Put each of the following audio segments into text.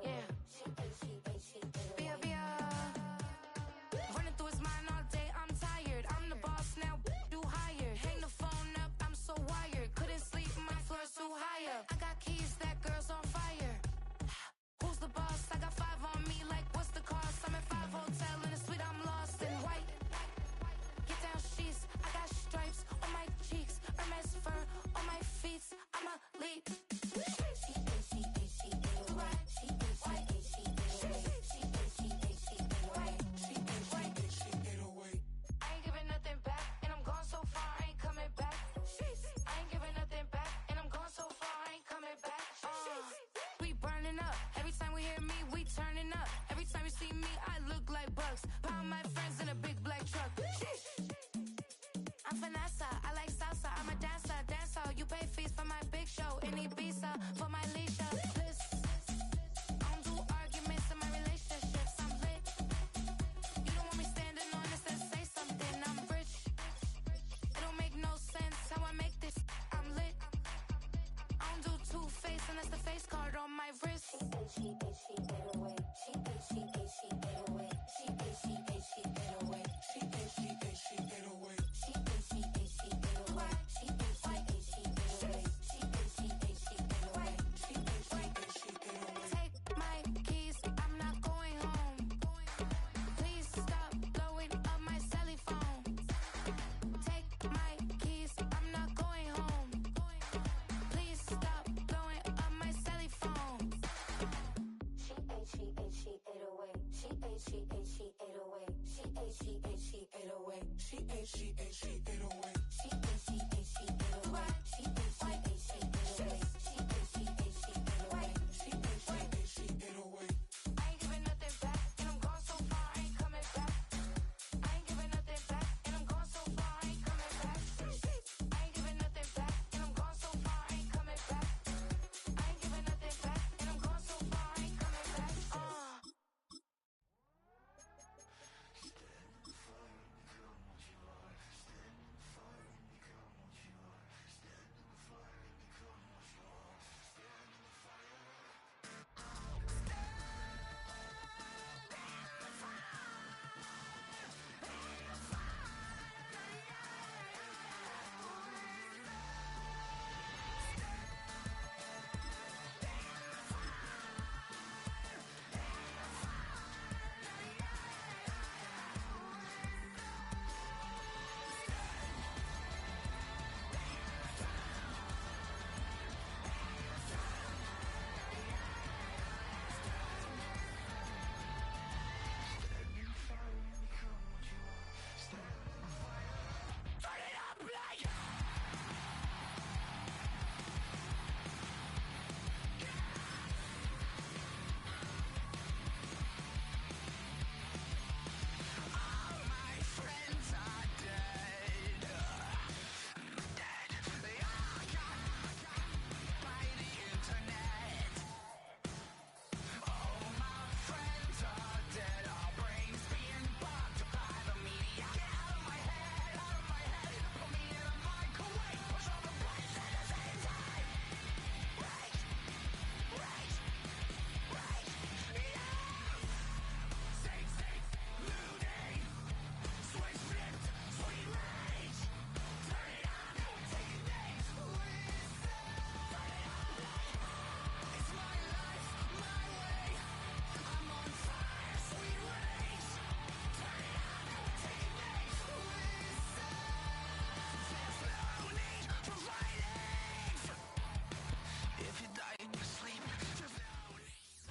Yeah. Bia, Bia. Running through his mind all day, I'm tired. I'm the boss now, do higher. Hang the phone up, I'm so wired. Couldn't sleep, my floor's too higher. I got keys, that girl's on fire. Who's the boss? I got 5 on me, like what's the cost? I'm at 5 hotel in a suite, I'm lost in white. Get down sheets, I got stripes on my cheeks. Hermes fur on my feet, I'm a leap.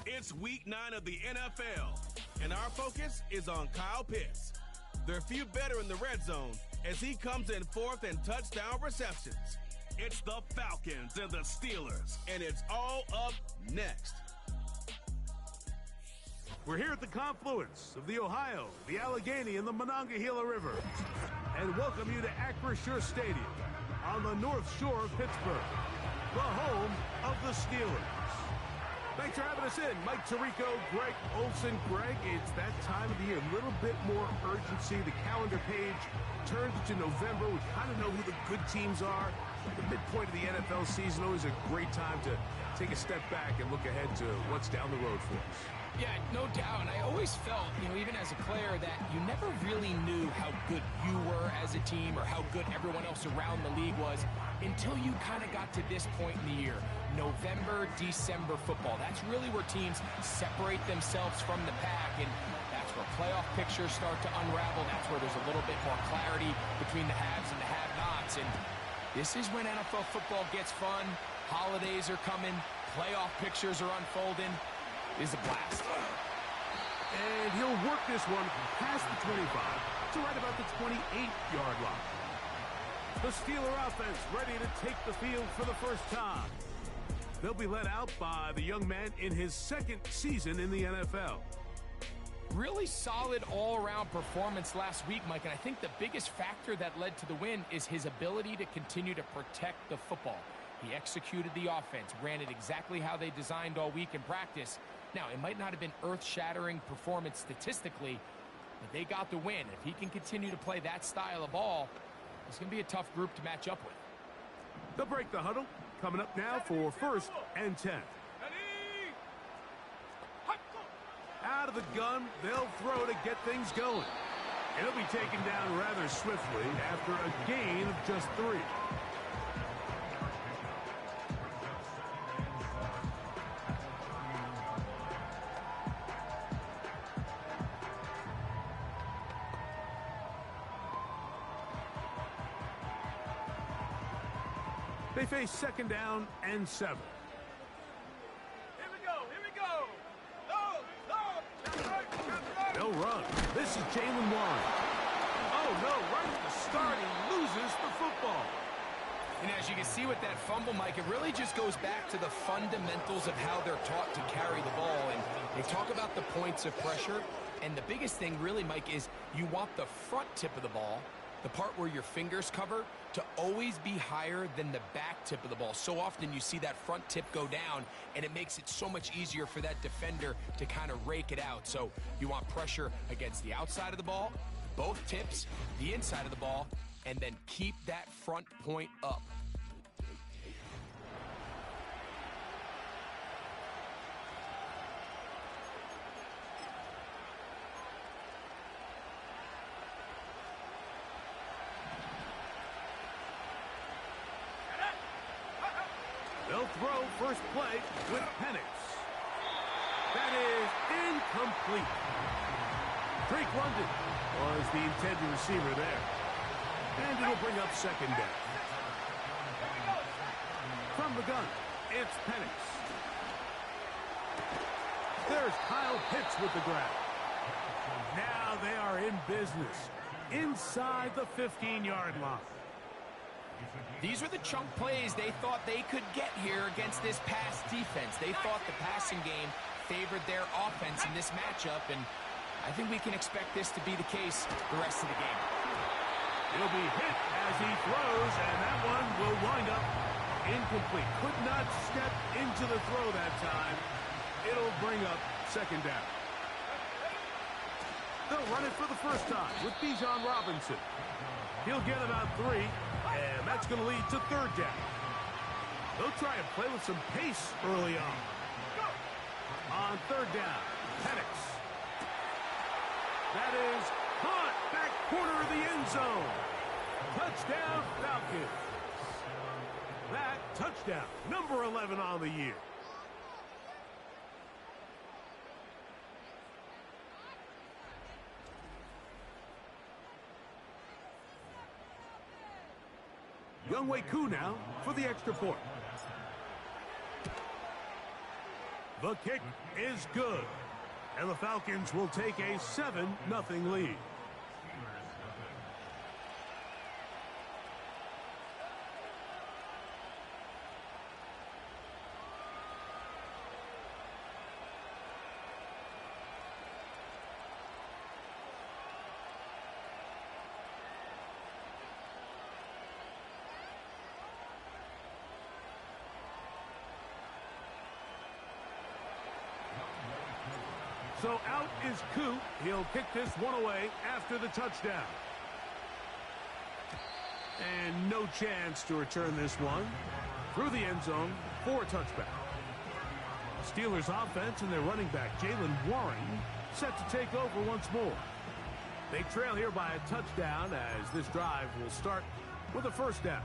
It's week 9 of the NFL, and our focus is on Kyle Pitts. There are few better in the red zone as he comes in 4th and touchdown receptions. It's the Falcons and the Steelers, and it's all up next. We're here at the confluence of the Ohio, the Allegheny, and the Monongahela River, and welcome you to Acrisure Stadium on the North Shore of Pittsburgh, the home of the Steelers. Thanks for having us in. Mike Tirico, Greg Olson. Greg, it's that time of the year. A little bit more urgency. The calendar page turns into November. We kind of know who the good teams are. The midpoint of the NFL season, always a great time to take a step back and look ahead to what's down the road for us. Yeah, no doubt. And I always felt, even as a player, that you never really knew how good you were as a team or how good everyone else around the league was until you kind of got to this point in the year. November, December football. That's really where teams separate themselves from the pack, and that's where playoff pictures start to unravel. That's where there's a little bit more clarity between the haves and the have-nots. And this is when NFL football gets fun. Holidays are coming. Playoff pictures are unfolding. It is a blast. And he'll work this one past the 25 to right about the 28-yard line. The Steeler offense ready to take the field for the first time. They'll be led out by the young man in his second season in the NFL. Really solid all-around performance last week, Mike, and I think the biggest factor that led to the win is his ability to continue to protect the football. He executed the offense, ran it exactly how they designed all week in practice. Now, it might not have been earth-shattering performance statistically, but they got the win. If he can continue to play that style of ball, it's going to be a tough group to match up with. They'll break the huddle. Coming up now for 1st and 10. Out of the gun, they'll throw to get things going. It'll be taken down rather swiftly after a gain of just 3. They face 2nd down and 7. Here we go. They'll run. This is Jalen Warren. Oh, no, right at the start, he loses the football. And as you can see with that fumble, Mike, it really just goes back to the fundamentals of how they're taught to carry the ball. And they talk about the points of pressure. And the biggest thing really, Mike, is you want the front tip of the ball, the part where your fingers cover, to always be higher than the back tip of the ball. So often you see that front tip go down, and it makes it so much easier for that defender to kind of rake it out. So you want pressure against the outside of the ball, both tips, the inside of the ball, and then keep that front point up. They'll throw first play with Penix. That is incomplete. Drake London was the intended receiver there. And it'll bring up 2nd down. From the gun, it's Penix. There's Kyle Pitts with the grab. Now they are in business inside the 15-yard line. These were the chunk plays they thought they could get here against this pass defense. They thought the passing game favored their offense in this matchup, and I think we can expect this to be the case the rest of the game. He'll be hit as he throws, and that one will wind up incomplete. Could not step into the throw that time. It'll bring up 2nd down. They'll run it for the first time with Bijan Robinson. He'll get about 3. And that's going to lead to 3rd down. They'll try and play with some pace early on. On 3rd down, Penix. That is caught back corner of the end zone. Touchdown, Falconz. That touchdown, number 11 on the year. Younghoe Koo now for the extra point. The kick is good. And the Falcons will take a 7-0 lead. So out is Koo. He'll kick this one away after the touchdown. And no chance to return this one through the end zone for a touchback. Steelers offense and their running back, Jalen Warren, set to take over once more. They trail here by a touchdown as this drive will start with a first down.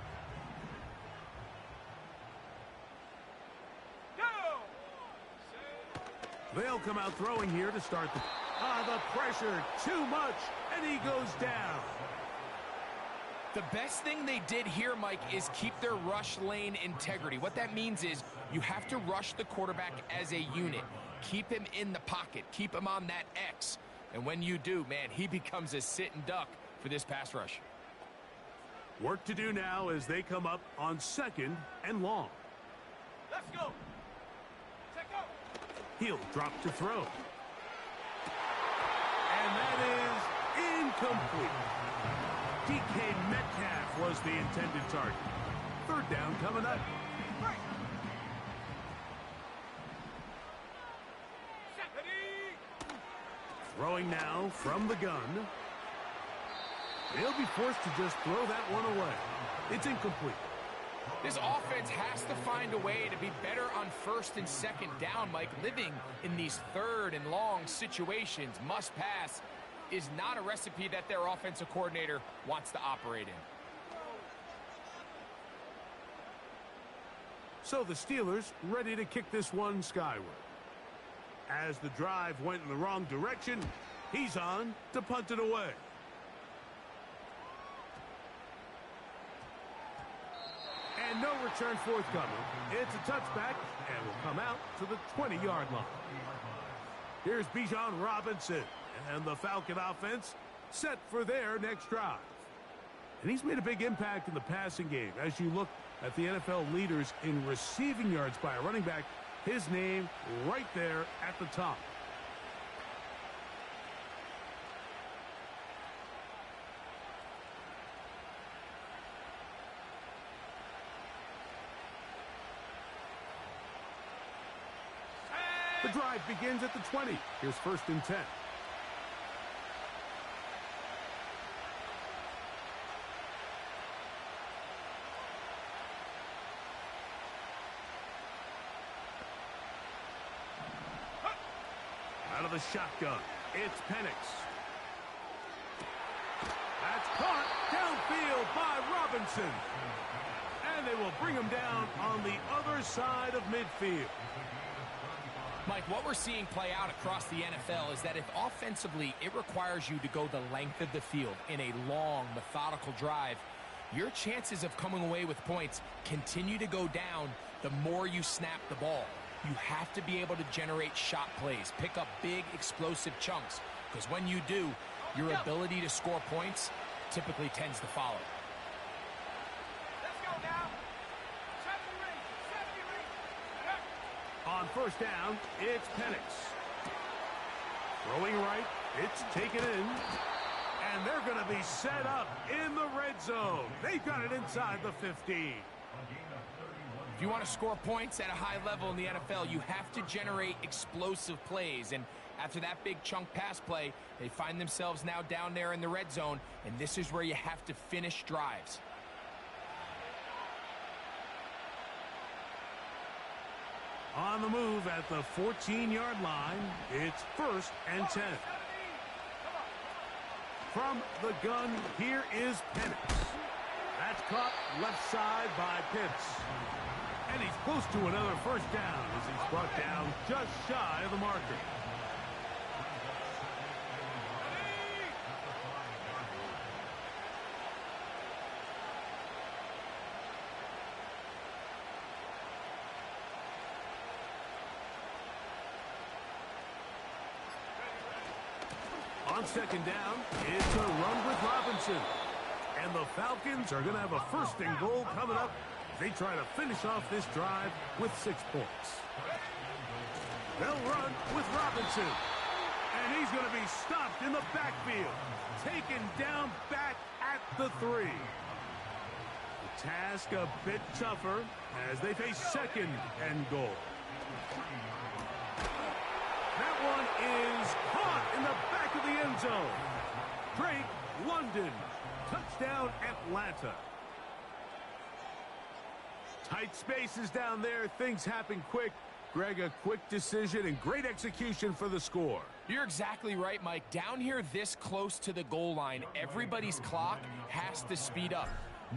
They'll come out throwing here to start the pressure, too much, and he goes down. The best thing they did here, Mike, is keep their rush lane integrity. What that means is you have to rush the quarterback as a unit. Keep him in the pocket. Keep him on that X. And when you do, man, he becomes a sitting duck for this pass rush. Work to do now as they come up on 2nd and long. Let's go. He'll drop to throw. And that is incomplete. DK Metcalf was the intended target. 3rd down coming up. Throwing now from the gun. They'll be forced to just throw that one away. It's incomplete. This offense has to find a way to be better on 1st and 2nd down, Mike. Living in these 3rd and long situations, must pass, is not a recipe that their offensive coordinator wants to operate in. So the Steelers ready to kick this one skyward. As the drive went in the wrong direction, he's on to punt it away. And no return forthcoming. It's a touchback and will come out to the 20-yard line. Here's Bijan Robinson and the Falcon offense set for their next drive. And he's made a big impact in the passing game. As you look at the NFL leaders in receiving yards by a running back, his name right there at the top. The drive begins at the 20. Here's 1st and 10. Out of the shotgun, it's Penix. That's caught downfield by Robinson. And they will bring him down on the other side of midfield. Mike, what we're seeing play out across the NFL is that if offensively it requires you to go the length of the field in a long, methodical drive, your chances of coming away with points continue to go down the more you snap the ball. You have to be able to generate shot plays, pick up big, explosive chunks, because when you do, your ability to score points typically tends to follow. On 1st down, it's Penix. Throwing right, it's taken in. And they're going to be set up in the red zone. They've got it inside the 15. If you want to score points at a high level in the NFL, you have to generate explosive plays. And after that big chunk pass play, they find themselves now down there in the red zone. And this is where you have to finish drives. On the move at the 14-yard line, it's 1st and 10. From the gun, here is Penix. That's caught left side by Pitts. And he's close to another 1st down as he's brought down just shy of the marker. On 2nd down, it's a run with Robinson. And the Falcons are going to have a 1st and goal coming up. They try to finish off this drive with 6 points. They'll run with Robinson. And he's going to be stopped in the backfield. Taken down back at the 3. The task a bit tougher as they face 2nd and goal. That one is caught in the back of the end zone. Drake London. Touchdown, Atlanta. Tight spaces down there. Things happen quick. Greg, a quick decision and great execution for the score. You're exactly right, Mike. Down here this close to the goal line, everybody's clock has to speed up.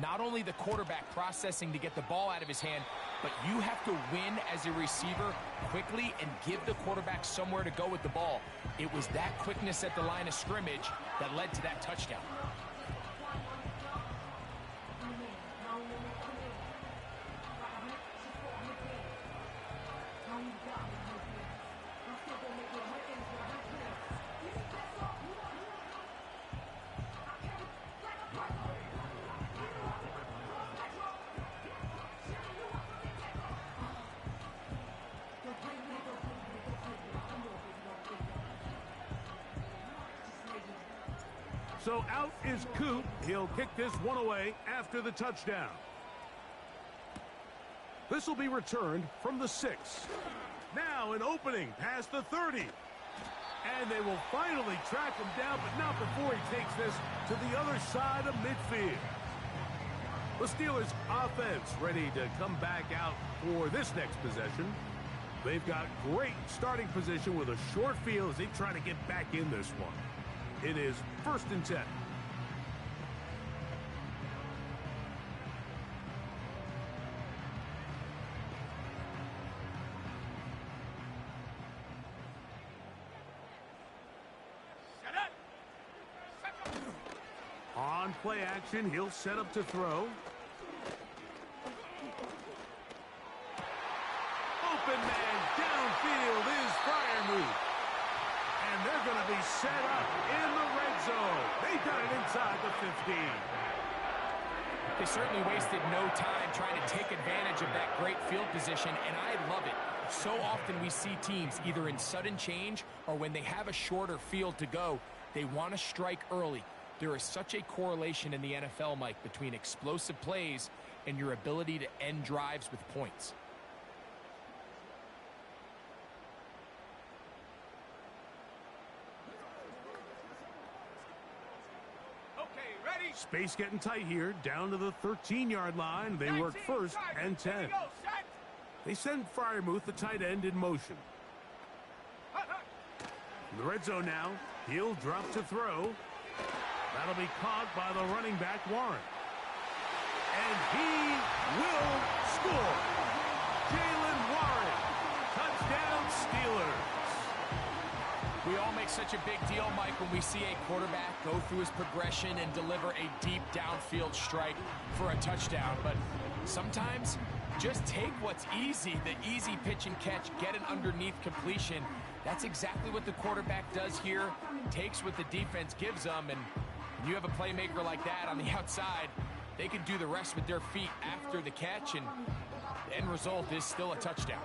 Not only the quarterback processing to get the ball out of his hand, but you have to win as a receiver quickly and give the quarterback somewhere to go with the ball. It was that quickness at the line of scrimmage that led to that touchdown. So out is Coop. He'll kick this one away after the touchdown. This will be returned from the 6. Now an opening past the 30. And they will finally track him down, but not before he takes this to the other side of midfield. The Steelers offense ready to come back out for this next possession. They've got great starting position with a short field as they try to get back in this one. It is 1st and 10. On play action, he'll set up to throw. Open man downfield is Freiermuth. And they're going to be set up in the red zone. They've got it inside the 15. They certainly wasted no time trying to take advantage of that great field position, and I love it. So often we see teams either in sudden change or when they have a shorter field to go, they want to strike early. There is such a correlation in the NFL, Mike, between explosive plays and your ability to end drives with points. Space getting tight here, down to the 13-yard line. They work 1st and 10. They send Freiermuth, the tight end, in motion. In the red zone now, he'll drop to throw. That'll be caught by the running back, Warren. And he will score. Jalen Warren, touchdown Steelers. We all make such a big deal, Mike, when we see a quarterback go through his progression and deliver a deep downfield strike for a touchdown. But sometimes just take what's easy, the easy pitch and catch, get an underneath completion. That's exactly what the quarterback does here, takes what the defense gives them, and when you have a playmaker like that on the outside, they can do the rest with their feet after the catch, and the end result is still a touchdown.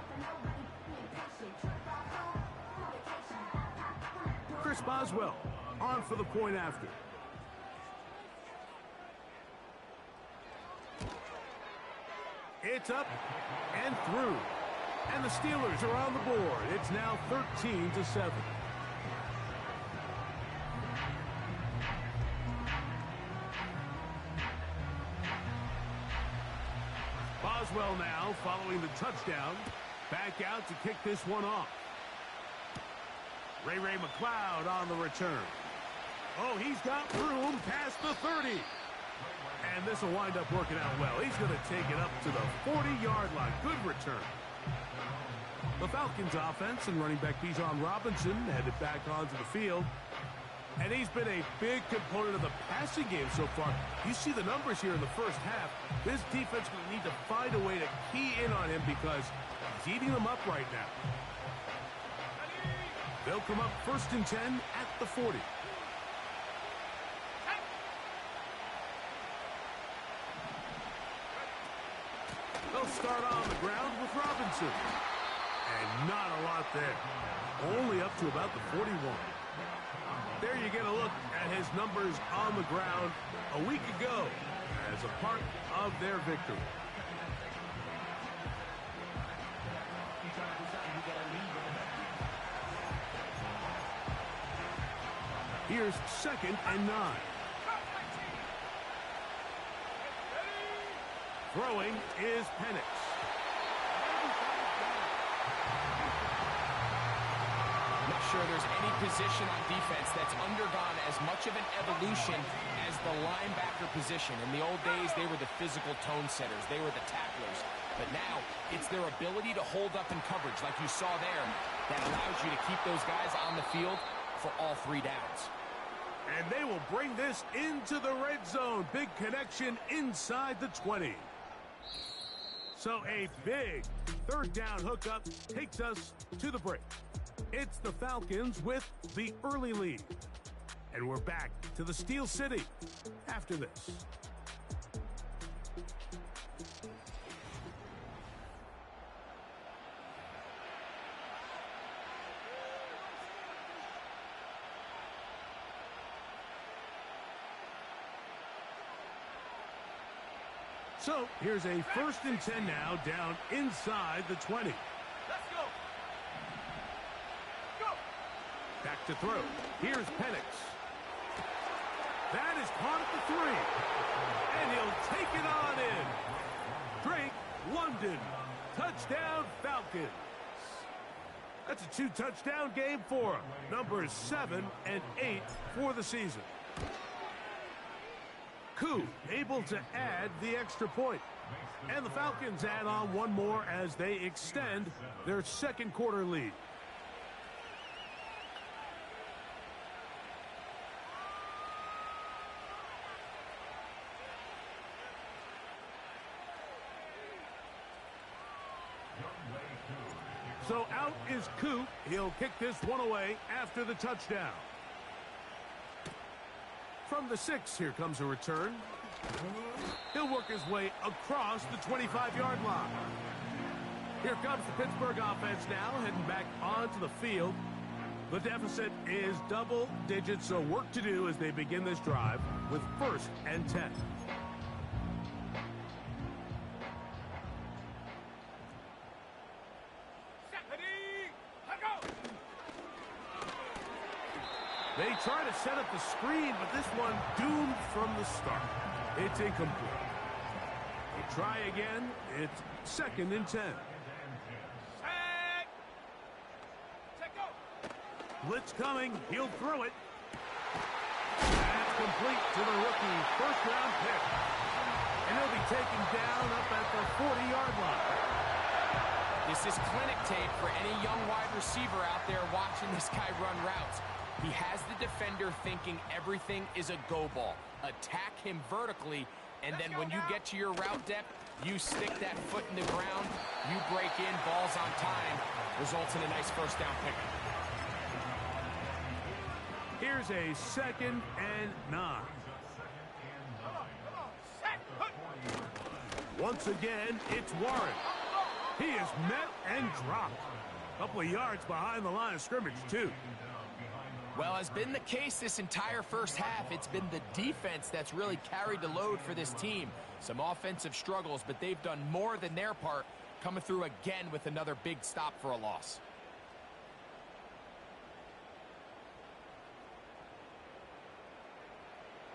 Chris Boswell on for the point after. It's up and through. And the Steelers are on the board. It's now 13-7. Boswell now following the touchdown. Back out to kick this one off. Ray McLeod on the return. Oh, he's got room past the 30. And this will wind up working out well. He's going to take it up to the 40-yard line. Good return. The Falcons offense and running back Bijan Robinson headed back onto the field. And he's been a big component of the passing game so far. You see the numbers here in the first half. This defense will need to find a way to key in on him because he's eating them up right now. They'll come up 1st and 10 at the 40. They'll start on the ground with Robinson. And not a lot there. Only up to about the 41. There you get a look at his numbers on the ground a week ago as a part of their victory. Here's 2nd and 9. Throwing is Penix. I'm not sure there's any position on defense that's undergone as much of an evolution as the linebacker position. In the old days, they were the physical tone setters. They were the tacklers. But now, it's their ability to hold up in coverage, like you saw there, that allows you to keep those guys on the field for all 3 downs. And they will bring this into the red zone. Big connection inside the 20. So a big 3rd down hookup takes us to the break. It's the Falcons with the early lead. And we're back to the Steel City after this. So here's a 1st and 10 now, down inside the 20. Let's go. Go. Back to throw. Here's Penix. That is caught at the 3. And he'll take it on in. Drake London. Touchdown Falcons. That's a 2-touchdown game for him. Numbers 7 and 8 for the season. Koo able to add the extra point. And the Falcons add on one more as they extend their 2nd quarter lead. So out is Koo. He'll kick this one away after the touchdown. From the 6, here comes a return. He'll work his way across the 25-yard line. Here comes the Pittsburgh offense now, heading back onto the field. The deficit is double digits, so work to do as they begin this drive with 1st and 10. They try to set up the screen, but this one doomed from the start. It's incomplete. They try again. It's 2nd and 10. Blitz coming. He'll throw it. That's complete to the rookie. 1st-round pick. And he'll be taken down up at the 40-yard line. This is clinic tape for any young wide receiver out there watching this guy run routes. He has the defender thinking everything is a go ball. Attack him vertically, and then when you get to your route depth, you stick that foot in the ground, you break in, balls on time, results in a nice 1st down pick. Here's a 2nd and 9. Once again, it's Warren. He is met and dropped. A couple of yards behind the line of scrimmage, too. Well, has been the case this entire 1st half. It's been the defense that's really carried the load for this team. Some offensive struggles, but they've done more than their part, coming through again with another big stop for a loss.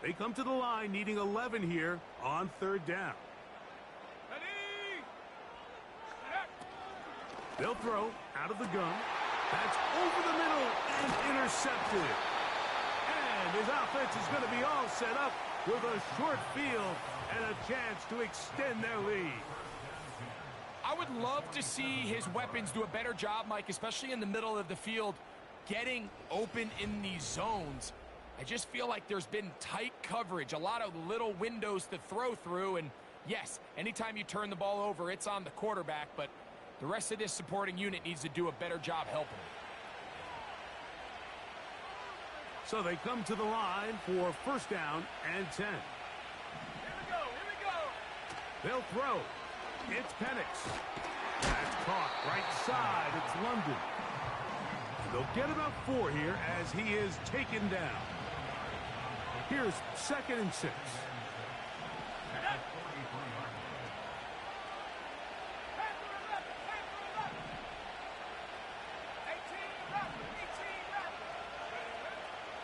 They come to the line needing 11 here on 3rd down. They'll throw out of the gun. That's over the middle and intercepted. And his offense is going to be all set up with a short field and a chance to extend their lead. I would love to see his weapons do a better job, Mike, especially in the middle of the field, getting open in these zones. I just feel like there's been tight coverage, a lot of little windows to throw through, and yes, anytime you turn the ball over, it's on the quarterback, but the rest of this supporting unit needs to do a better job helping him. So they come to the line for 1st down and 10. Here we go. They'll throw. It's Penix. That's caught right side. It's London. And they'll get about 4 here as he is taken down. Here's 2nd and 6.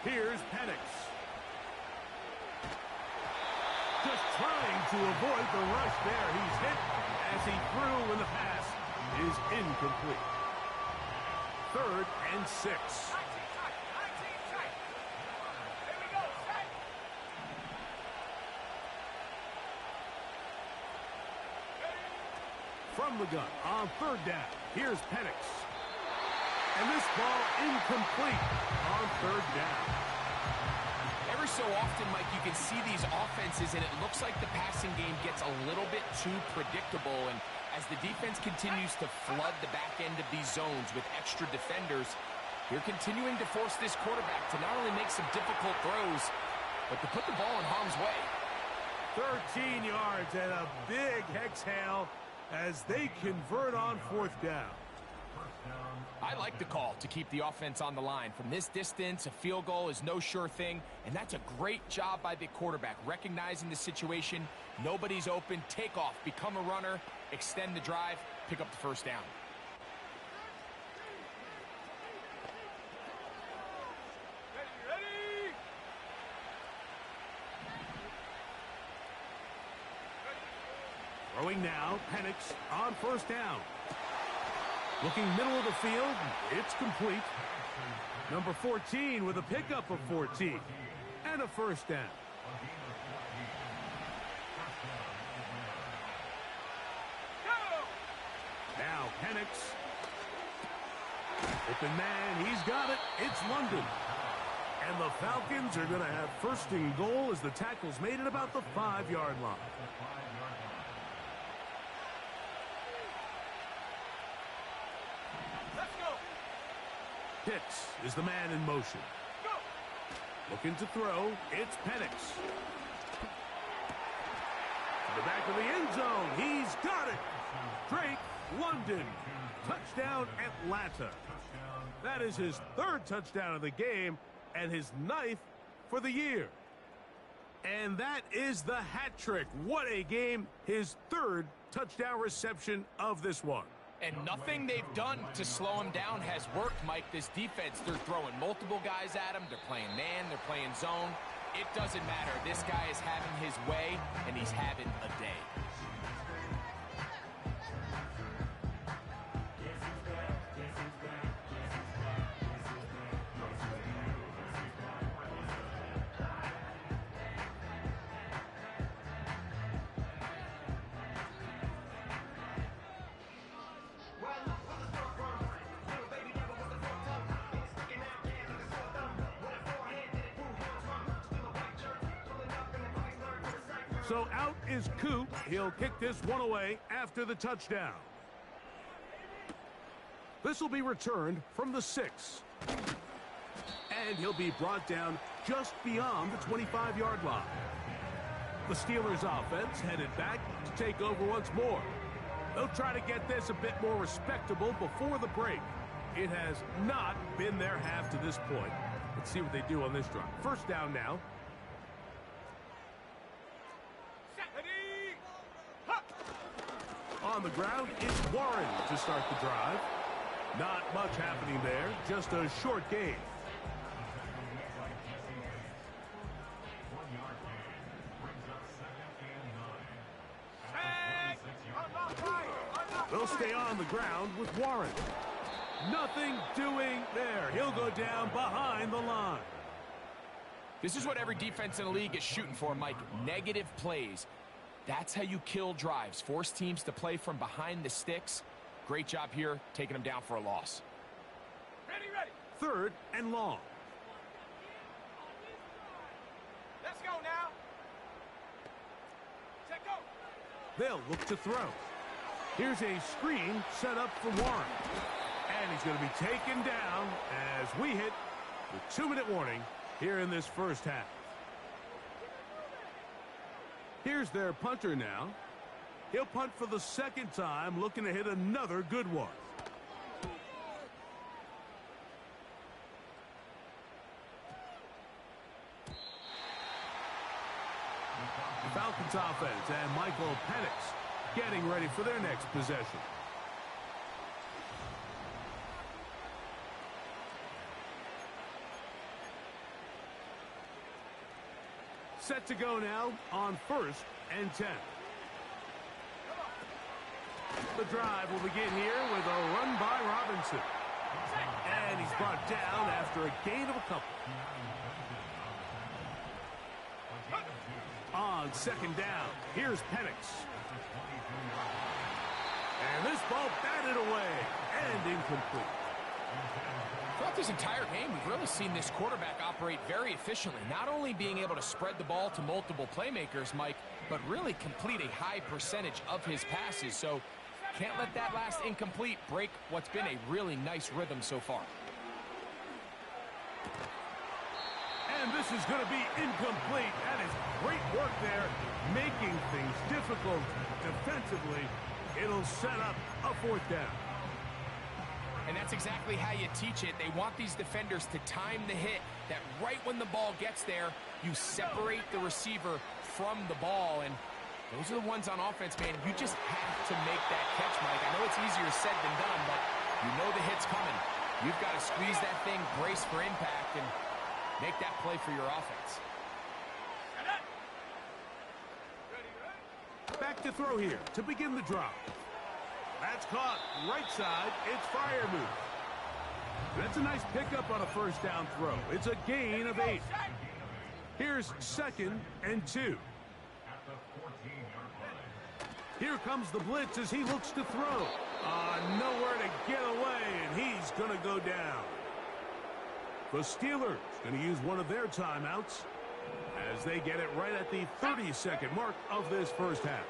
Here's Penix. Just trying to avoid the rush there. He's hit as he threw, and the pass is incomplete. 3rd and 6. From the gun on 3rd down. Here's Penix. And this ball incomplete on 3rd down. Every so often, Mike, you can see these offenses, and it looks like the passing game gets a little bit too predictable. And as the defense continues to flood the back end of these zones with extra defenders, they're continuing to force this quarterback to not only make some difficult throws, but to put the ball in harm's way. 13 yards and a big exhale as they convert on 4th down. I like the call to keep the offense on the line. From this distance, a field goal is no sure thing, and that's a great job by the quarterback, recognizing the situation. Nobody's open. Take off, become a runner, extend the drive, pick up the 1st down. Throwing now, Penix on 1st down. Looking middle of the field, it's complete. Number 14 with a pickup of 14 and a 1st down. Now Penix. Open man, he's got it. It's London. And the Falcons are going to have 1st and goal as the tackle's made at about the 5-yard line. Pitts is the man in motion. Looking to throw, it's Penix. To the back of the end zone, he's got it. Drake London, touchdown Atlanta. That is his 3rd touchdown of the game and his 9th for the year. And that is the hat trick. What a game. His 3rd touchdown reception of this one. And nothing they've done to slow him down has worked, Mike. This defense, they're throwing multiple guys at him. They're playing man. They're playing zone. It doesn't matter. This guy is having his way, and he's having a day. So out is Coop. He'll kick this one away after the touchdown. This will be returned from the 6. And he'll be brought down just beyond the 25-yard line. The Steelers offense headed back to take over once more. They'll try to get this a bit more respectable before the break. It has not been their half to this point. Let's see what they do on this drive. 1st down now. On the ground, it's Warren to start the drive. Not much happening there, just a short gain. They'll stay on the ground with Warren. Nothing doing there. He'll go down behind the line. This is what every defense in the league is shooting for, Mike. Negative plays. That's how you kill drives. Force teams to play from behind the sticks. Great job here, taking them down for a loss. Ready. 3rd and long. Let's go now. Set go. They'll look to throw. Here's a screen set up for Warren. And he's going to be taken down as we hit the 2-minute warning here in this 1st half. Here's their punter now. He'll punt for the 2nd time, looking to hit another good one. The Falcons offense and Michael Penix getting ready for their next possession. Set to go now on 1st and 10. The drive will begin here with a run by Robinson. And he's brought down after a gain of a couple. On 2nd down, here's Penix. And this ball batted away and incomplete. Throughout this entire game, we've really seen this quarterback operate very efficiently, not only being able to spread the ball to multiple playmakers, Mike, but really complete a high percentage of his passes. So can't let that last incomplete break what's been a really nice rhythm so far. And this is going to be incomplete. That is great work there, making things difficult defensively. It'll set up a 4th down. And that's exactly how you teach it. They want these defenders to time the hit, that right when the ball gets there, you separate the receiver from the ball. And those are the ones on offense, man. You just have to make that catch, Mike. I know it's easier said than done, but you know the hit's coming. You've got to squeeze that thing, brace for impact, and make that play for your offense. Back to throw here to begin the drive. That's caught right side. It's Freiermuth. That's a nice pickup on a 1st down throw. It's a gain of 8. Here's 2nd and 2. Here comes the blitz as he looks to throw. Nowhere to get away, and he's going to go down. The Steelers going to use one of their timeouts as they get it right at the 30-second mark of this 1st half.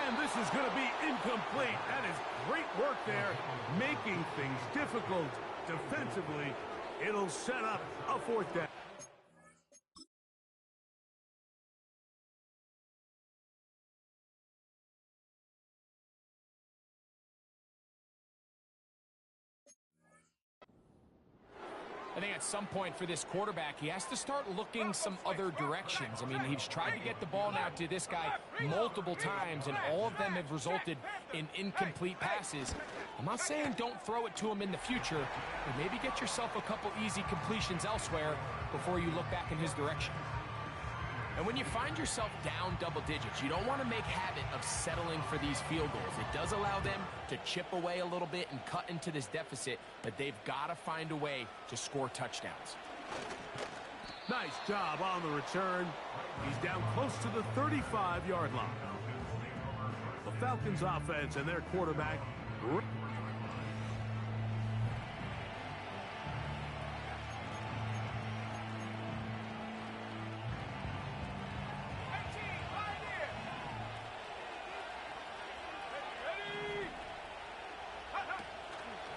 And this is going to be incomplete. That is great work there, making things difficult defensively. It'll set up a 4th down. I think at some point for this quarterback, he has to start looking some other directions. I mean, he's tried to get the ball now to this guy multiple times, and all of them have resulted in incomplete passes. I'm not saying don't throw it to him in the future, but maybe get yourself a couple easy completions elsewhere before you look back in his direction. And when you find yourself down double digits, you don't want to make habit of settling for these field goals. It does allow them to chip away a little bit and cut into this deficit, but they've got to find a way to score touchdowns. Nice job on the return. He's down close to the 35-yard line. The Falcons offense and their quarterback.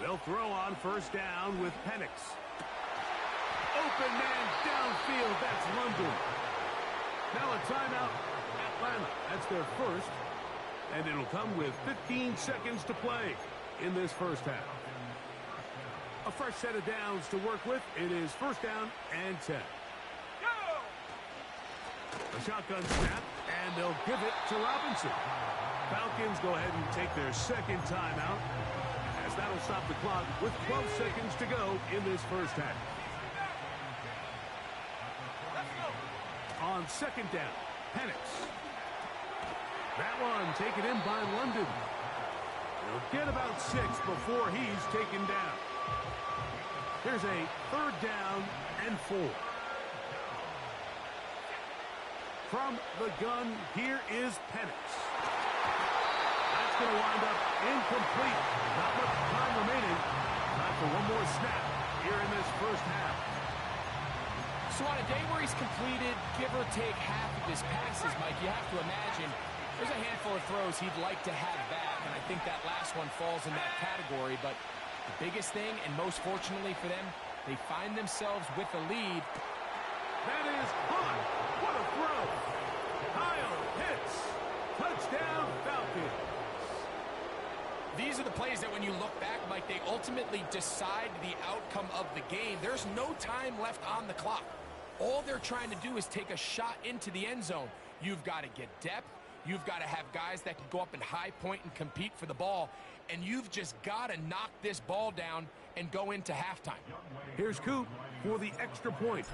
They'll throw on 1st down with Penix. Open man downfield. That's London. Now a timeout. Atlanta. That's their 1st. And it'll come with 15 seconds to play in this 1st half. A fresh set of downs to work with. It is 1st down and 10. A shotgun snap, and they'll give it to Robinson. Falcons go ahead and take their 2nd timeout. That'll stop the clock with 12 seconds to go in this 1st half. On 2nd down, Penix. That one taken in by London. He'll get about 6 before he's taken down. Here's a 3rd down and 4. From the gun, here is Penix. Going to wind up incomplete. Not much time remaining. Time for one more snap here in this 1st half. So on a day where he's completed, give or take half of his passes, Mike, you have to imagine there's a handful of throws he'd like to have back, and I think that last one falls in that category. But the biggest thing, and most fortunately for them, they find themselves with a lead. That is caught. What a throw. Kyle hits. Touchdown, Falcons. These are the plays that when you look back, Mike, they ultimately decide the outcome of the game. There's no time left on the clock. All they're trying to do is take a shot into the end zone. You've got to get depth. You've got to have guys that can go up and high point and compete for the ball. And you've just got to knock this ball down and go into halftime. Here's Coop for the extra point.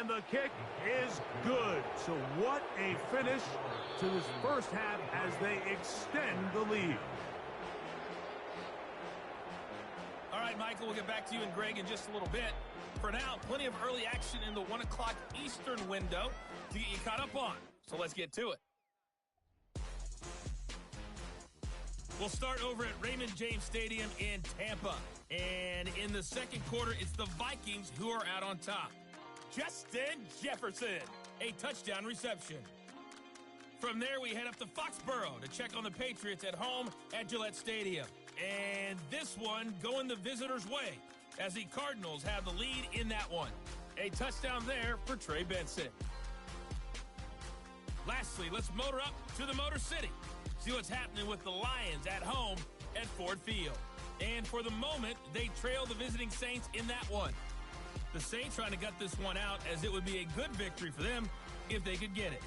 And the kick is good. So what a finish to this first half as they extend the lead. All right, Michael, we'll get back to you and Greg in just a little bit. For now, plenty of early action in the 1 o'clock Eastern window to get you caught up on. So let's get to it. We'll start over at Raymond James Stadium in Tampa. And in the second quarter, it's the Vikings who are out on top. Justin Jefferson, a touchdown reception. From there, we head up to Foxborough to check on the Patriots at home at Gillette Stadium. And this one going the visitors' way as the Cardinals have the lead in that one. A touchdown there for Trey Benson. Lastly, let's motor up to the Motor City. See what's happening with the Lions at home at Ford Field. And for the moment, they trail the visiting Saints in that one. The Saints trying to gut this one out as it would be a good victory for them if they could get it.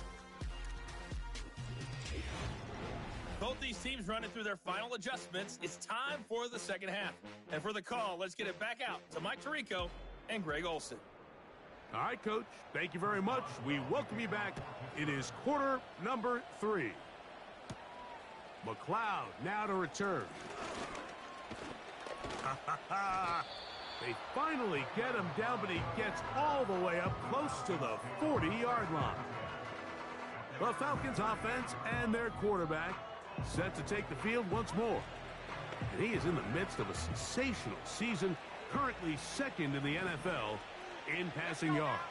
Both these teams running through their final adjustments. It's time for the second half. And for the call, let's get it back out to Mike Tirico and Greg Olson. All right, Coach. Thank you very much. We welcome you back. It is quarter number 3. McLeod now to return. They finally get him down, but he gets all the way up close to the 40-yard line. The Falcons offense and their quarterback set to take the field once more. And he is in the midst of a sensational season, currently second in the NFL in passing yards.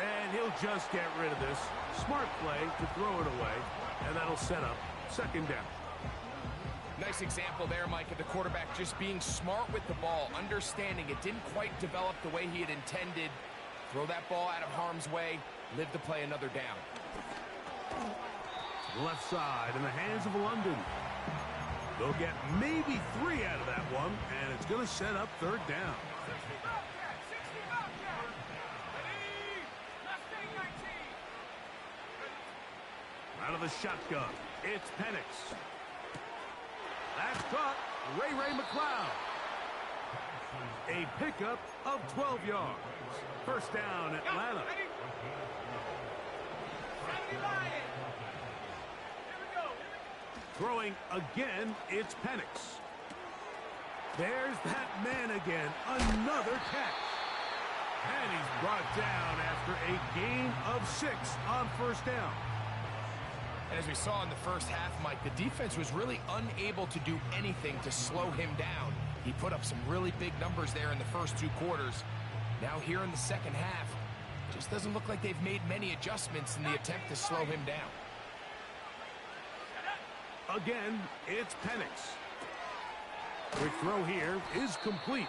And he'll just get rid of this. Smart play to throw it away, and that'll set up second down. Nice example there, Mike, of the quarterback just being smart with the ball, understanding it didn't quite develop the way he had intended. Throw that ball out of harm's way, live to play another down. To the left side in the hands of London. They'll get maybe 3 out of that one, and it's going to set up third down. Out of the shotgun, it's Penix. That's caught. Ray McLeod. A pickup of 12 yards. First down, Atlanta. Throwing again, it's Penix. There's that man again. Another catch. And he's brought down after a gain of 6 on first down. And as we saw in the first half, Mike, the defense was really unable to do anything to slow him down. He put up some really big numbers there in the first 2 quarters. Now here in the second half, just doesn't look like they've made many adjustments in the attempt to slow him down. Again, it's Penix. Quick throw here is complete.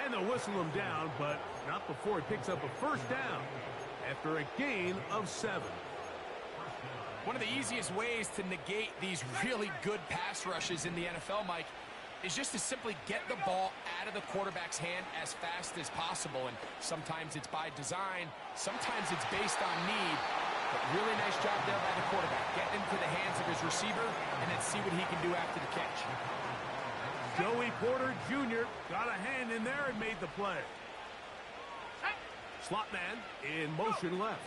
And they'll whistle him down, but not before he picks up a first down after a gain of 7. One of the easiest ways to negate these really good pass rushes in the NFL, Mike, is just to simply get the ball out of the quarterback's hand as fast as possible. And sometimes it's by design, sometimes it's based on need. But really nice job there by the quarterback. Get into the hands of his receiver and then see what he can do after the catch. Joey Porter Jr. got a hand in there and made the play. Slot man in motion left.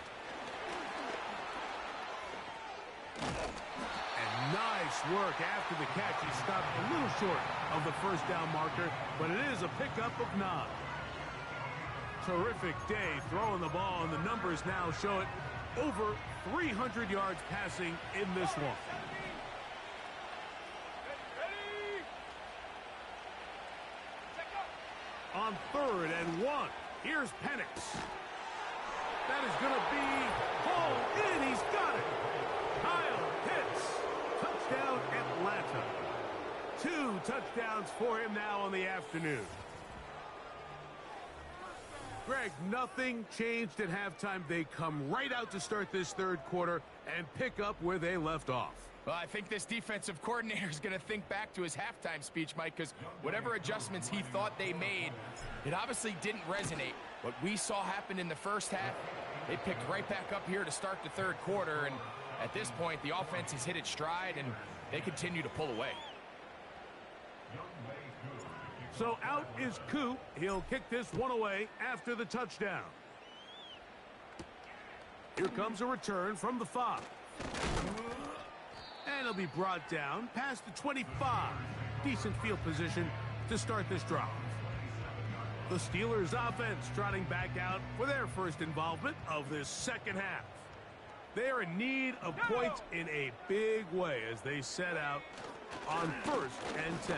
And nice work after the catch. He stopped a little short of the first down marker, but it is a pickup of 9. Terrific day throwing the ball, and the numbers now show it. Over 300 yards passing in this one. On 3rd and 1, here's Penix. That is going to be hauled in. He's got it. Kyle Pitts. Touchdown, Atlanta. 2 touchdowns for him now on the afternoon. Greg, nothing changed at halftime. They come right out to start this third quarter and pick up where they left off. Well, I think this defensive coordinator is going to think back to his halftime speech, Mike, because whatever adjustments he thought they made, it obviously didn't resonate. What we saw happen in the first half, they picked right back up here to start the third quarter, and at this point, the offense has hit its stride, and they continue to pull away. So out is Coop. He'll kick this one away after the touchdown. Here comes a return from the 5. And he'll be brought down past the 25. Decent field position to start this drive. The Steelers offense trotting back out for their first involvement of this second half. They are in need of points in a big way as they set out on 1st and 10.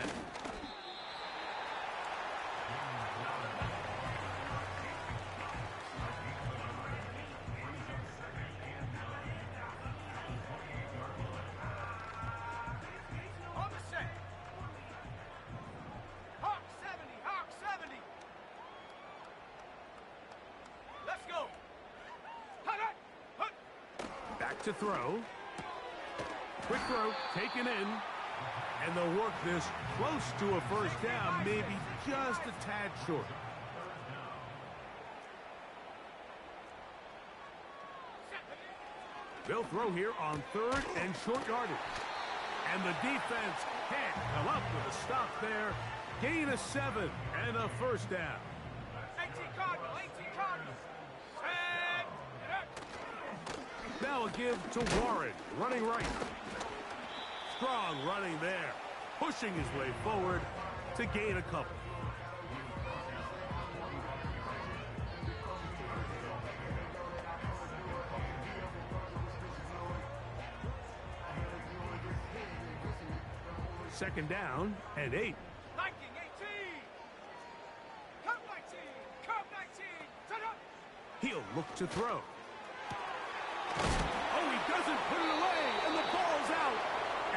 To throw. Quick throw taken in, and they'll work this close to a first down, maybe just a tad short. They'll throw here on 3rd and short yardage, and the defense can't come up with a stop there. Gain of 7 and a first down. 18 Cardinals, 18 Cardinals. Now a give to Warren, running right. Strong running there, pushing his way forward to gain a couple. Second down and 8. 19, 18. Come 19, come 19. Set up. He'll look to throw. Oh, he doesn't put it away, and the ball's out.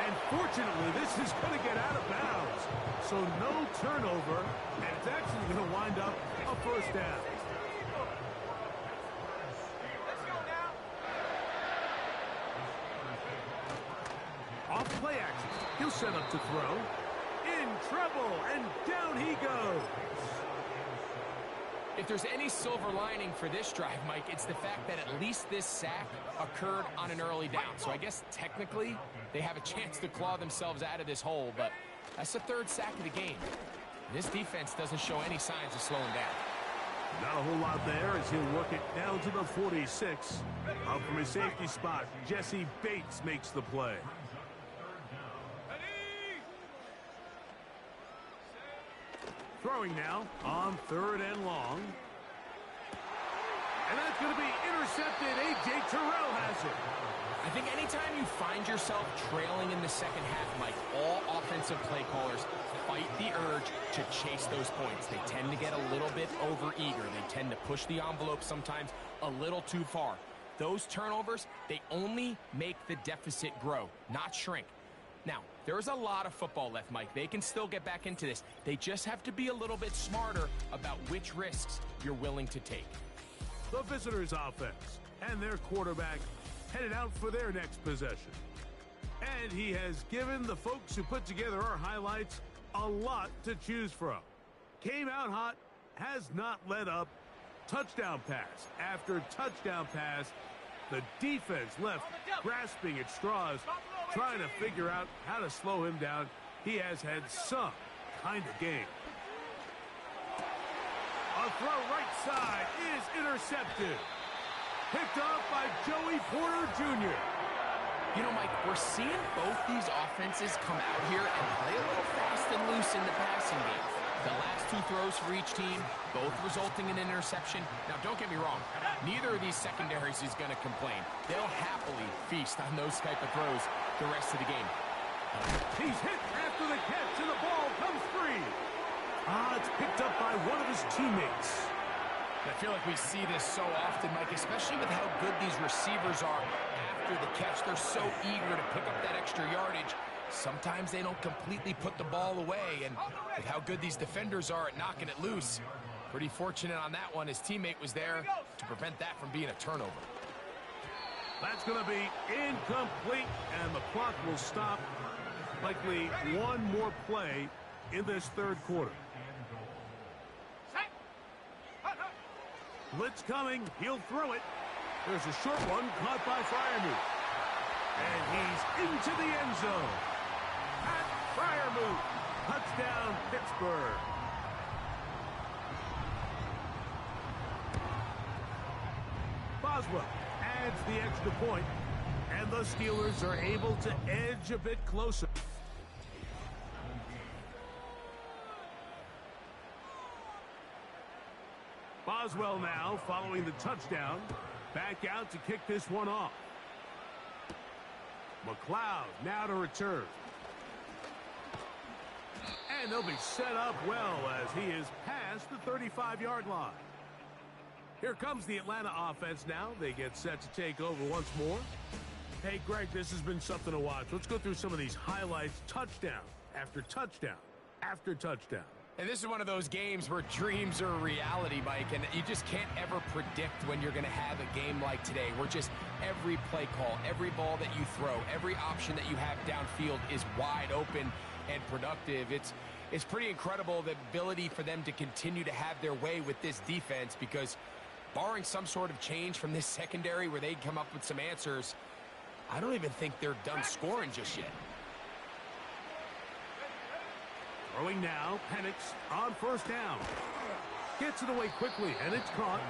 And fortunately, this is going to get out of bounds. So no turnover, and it's actually going to wind up a first down. Let's go now. Off play action. He'll set up to throw. In trouble, and down he goes. If there's any silver lining for this drive, Mike, it's the fact that at least this sack occurred on an early down. So I guess technically they have a chance to claw themselves out of this hole, but that's the 3rd sack of the game. This defense doesn't show any signs of slowing down. Not a whole lot there as he'll work it down to the 46. Up from his safety spot, Jesse Bates makes the play. Throwing now on 3rd and long. And that's going to be intercepted. A.J. Terrell has it. I think anytime you find yourself trailing in the second half, Mike, all offensive play callers fight the urge to chase those points. They tend to get a little bit overeager. They tend to push the envelope sometimes a little too far. Those turnovers, they only make the deficit grow, not shrink. Now, there's a lot of football left, Mike. They can still get back into this. They just have to be a little bit smarter about which risks you're willing to take. The visitors' offense and their quarterback headed out for their next possession. And he has given the folks who put together our highlights a lot to choose from. Came out hot, has not let up. Touchdown pass after touchdown pass. The defense left grasping at straws, trying to figure out how to slow him down. He has had some kind of game. A throw right side is intercepted. Picked up by Joey Porter Jr. You know, Mike, we're seeing both these offenses come out here and play a little fast and loose in the passing game. The last 2 throws for each team, both resulting in an interception. Now, don't get me wrong. Neither of these secondaries is going to complain. They'll happily feast on those type of throws the rest of the game. He's hit after the catch, and the ball comes free. It's picked up by one of his teammates. I feel like we see this so often, Mike, especially with how good these receivers are after the catch. They're so eager to pick up that extra yardage. Sometimes they don't completely put the ball away, and with how good these defenders are at knocking it loose, pretty fortunate on that one. His teammate was there to prevent that from being a turnover. That's going to be incomplete, and the clock will stop. Likely one more play in this 3rd quarter. Blitz coming. He'll throw it. There's a short one caught by Freiermuth. And he's into the end zone. Pat Freiermuth. Touchdown, Pittsburgh. Boswell adds the extra point, and the Steelers are able to edge a bit closer. Boswell now following the touchdown. Back out to kick this one off. McLeod now to return. And they'll be set up well as he is past the 35-yard line. Here comes the Atlanta offense now. They get set to take over once more. Hey, Greg, this has been something to watch. Let's go through some of these highlights. Touchdown after touchdown after touchdown. And this is one of those games where dreams are reality, Mike, and you just can't ever predict when you're going to have a game like today, where just every play call, every ball that you throw, every option that you have downfield is wide open and productive. It's pretty incredible, the ability for them to continue to have their way with this defense, because barring some sort of change from this secondary where they come up with some answers, I don't even think they're done scoring just yet. Throwing now, Penix on first down. Gets it away quickly, and it's caught.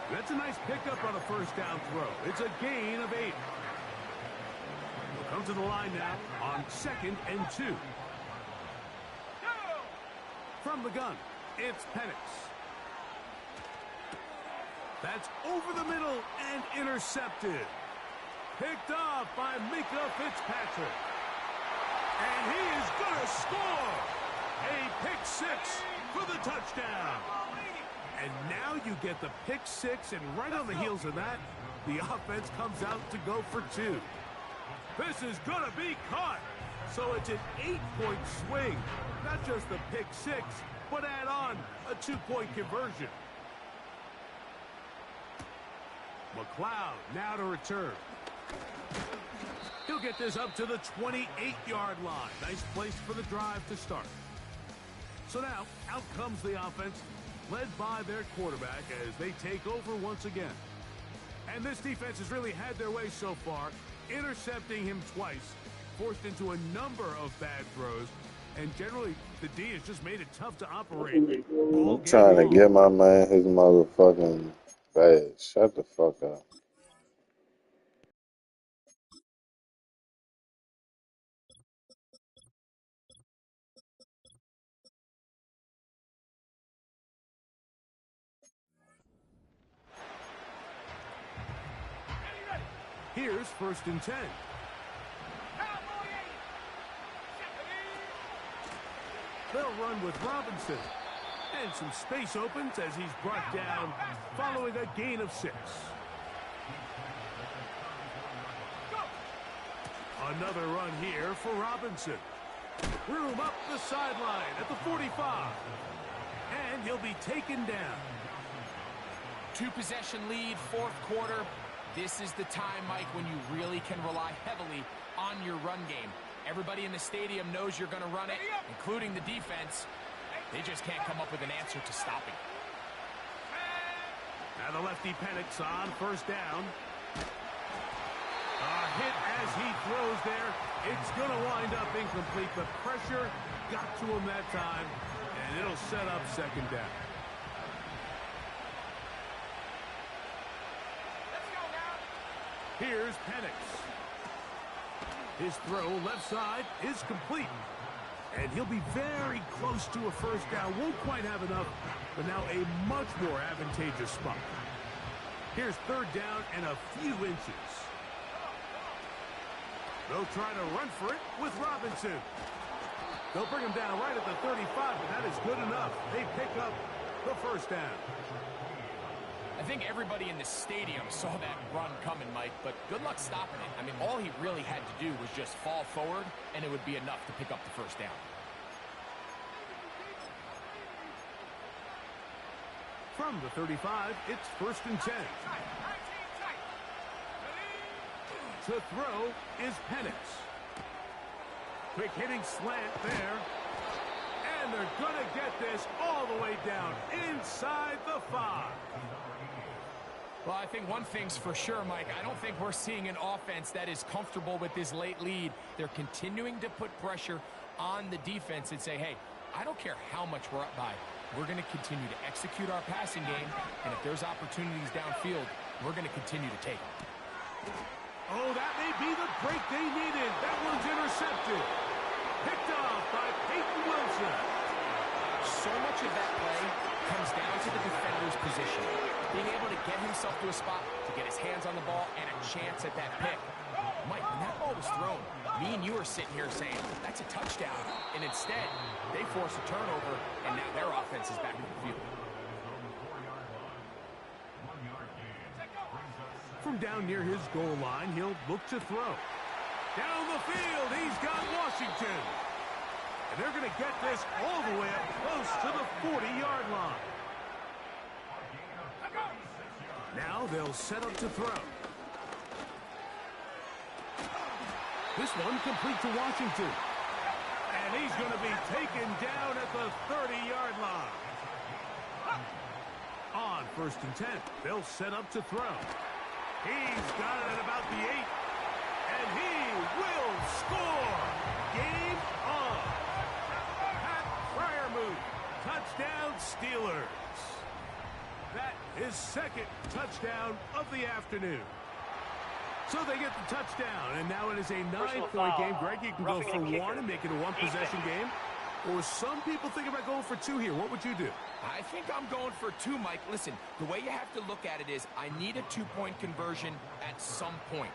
That's a nice pickup on a first down throw. It's a gain of 8. He'll come to the line now on 2nd and 2. From the gun, it's Penix. That's over the middle and intercepted. Picked off by Mika Fitzpatrick. And he is going to score. A pick 6 for the touchdown. And now you get the pick 6, and right on the heels of that, the offense comes out to go for 2. This is going to be caught. So it's an 8-point swing. Not just the pick 6, but add on a 2-point conversion. McLeod now to return. He'll get this up to the 28-yard line. Nice place for the drive to start. So now, out comes the offense, led by their quarterback as they take over once again. And this defense has really had their way so far, intercepting him twice, forced into a number of bad throws, and generally, the D has just made it tough to operate. I'm trying to get my man his motherfucking badge. Shut the fuck up. Here's 1st and 10. They'll run with Robinson. And some space opens as he's brought down following a gain of 6. Another run here for Robinson. Room up the sideline at the 45. And he'll be taken down. 2-possession lead, 4th quarter. This is the time, Mike, when you really can rely heavily on your run game. Everybody in the stadium knows you're going to run it, including the defense. They just can't come up with an answer to stopping. Now the lefty Penix on first down. A hit as he throws there. It's going to wind up incomplete. The pressure got to him that time, and it'll set up 2nd down. Here's Penix. His throw left side is complete. And he'll be very close to a first down. Won't quite have enough, but now a much more advantageous spot. Here's 3rd down and a few inches. They'll try to run for it with Robinson. They'll bring him down right at the 35, but that is good enough. They pick up the first down. I think everybody in the stadium saw that run coming, Mike, but good luck stopping it. I mean, all he really had to do was just fall forward, and it would be enough to pick up the first down. From the 35, it's 1st and 10. To throw is Penix. Quick hitting slant there. And they're going to get this all the way down inside the 5. Well, I think one thing's for sure, Mike. I don't think we're seeing an offense that is comfortable with this late lead. They're continuing to put pressure on the defense and say, hey, I don't care how much we're up by. We're going to continue to execute our passing game, and if there's opportunities downfield, we're going to continue to take them. Oh, that may be the break they needed. That one's intercepted. Picked off by Peyton Wilson. So much of that play comes down to the defender's position. Being able to get himself to a spot, to get his hands on the ball, and a chance at that pick. Mike, when that ball was thrown, me and you are sitting here saying, that's a touchdown. And instead, they force a turnover, and now their offense is back in the field. From down near his goal line, he'll look to throw. Down the field, he's got Washington. And they're going to get this all the way up close to the 40-yard line. Now they'll set up to throw. This one complete to Washington. And he's going to be taken down at the 30-yard line. On 1st and 10, they'll set up to throw. He's got it at about the 8. And he will score. Game on. Pat Fryermuth. Touchdown Steelers. That is second touchdown of the afternoon. So they get the touchdown, and now it is a 9-point game. Greg, you can go for one and make it a one-possession game. Or some people think about going for two here. What would you do? I think I'm going for two, Mike. Listen, the way you have to look at it is I need a 2-point conversion at some point.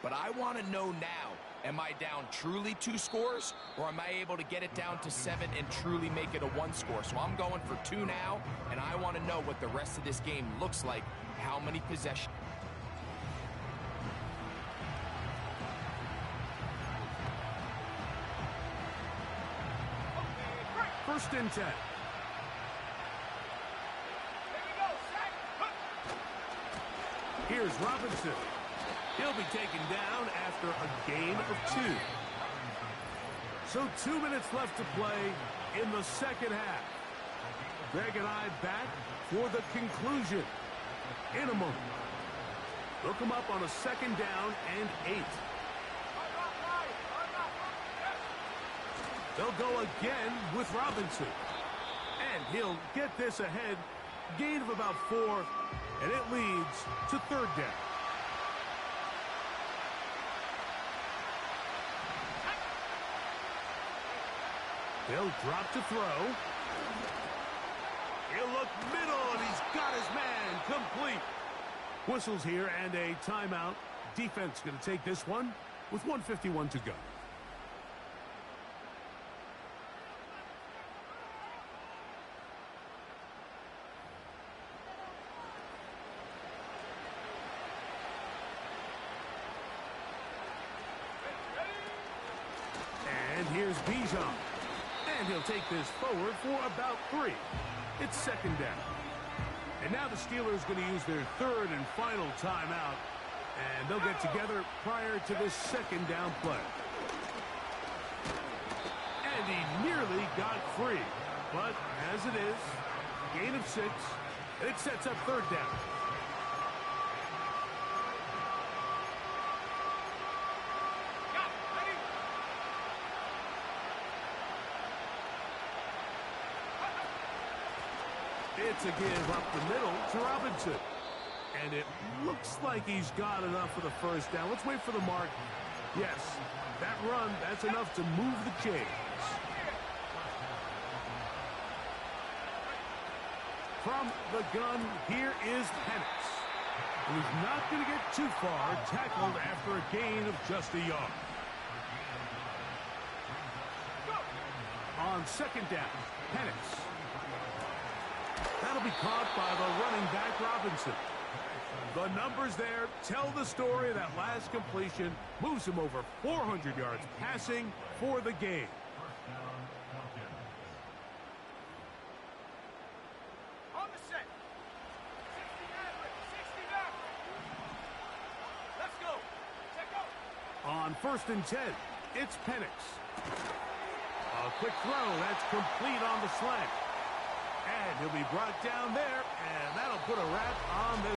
But I want to know now, am I down truly 2 scores, or am I able to get it down to 7 and truly make it a 1 score? So I'm going for 2 now, and I want to know what the rest of this game looks like, how many possessions. First and 10. Here's Robinson. He'll be taken down after a gain of 2. So 2 minutes left to play in the second half. Greg and I back for the conclusion in a moment. Look him up on a 2nd down and 8. They'll go again with Robinson. And he'll get this ahead. Gain of about 4. And it leads to 3rd down. They'll drop to throw. He'll look middle, and he's got his man complete. Whistles here and a timeout. Defense going to take this one with 1:51 to go. And here's Bijan. And he'll take this forward for about 3. It's 2nd down. And now the Steelers going to use their 3rd and final timeout. And they'll get together prior to this 2nd down play. And he nearly got free. But as it is, gain of 6. And it sets up 3rd down. It's a give up the middle to Robinson. And it looks like he's got enough for the 1st down. Let's wait for the mark. Yes, that run, that's enough to move the chains. From the gun, here is Penix. He's not going to get too far, tackled after a gain of just a yard. On 2nd down, Penix. That'll be caught by the running back, Robinson. The numbers there tell the story. That last completion moves him over 400 yards passing for the game. On the set. 69. Let's go. Check out. On 1st and 10, it's Penix. A quick throw. That's complete on the slant. And he'll be brought down there, and that'll put a wrap on this.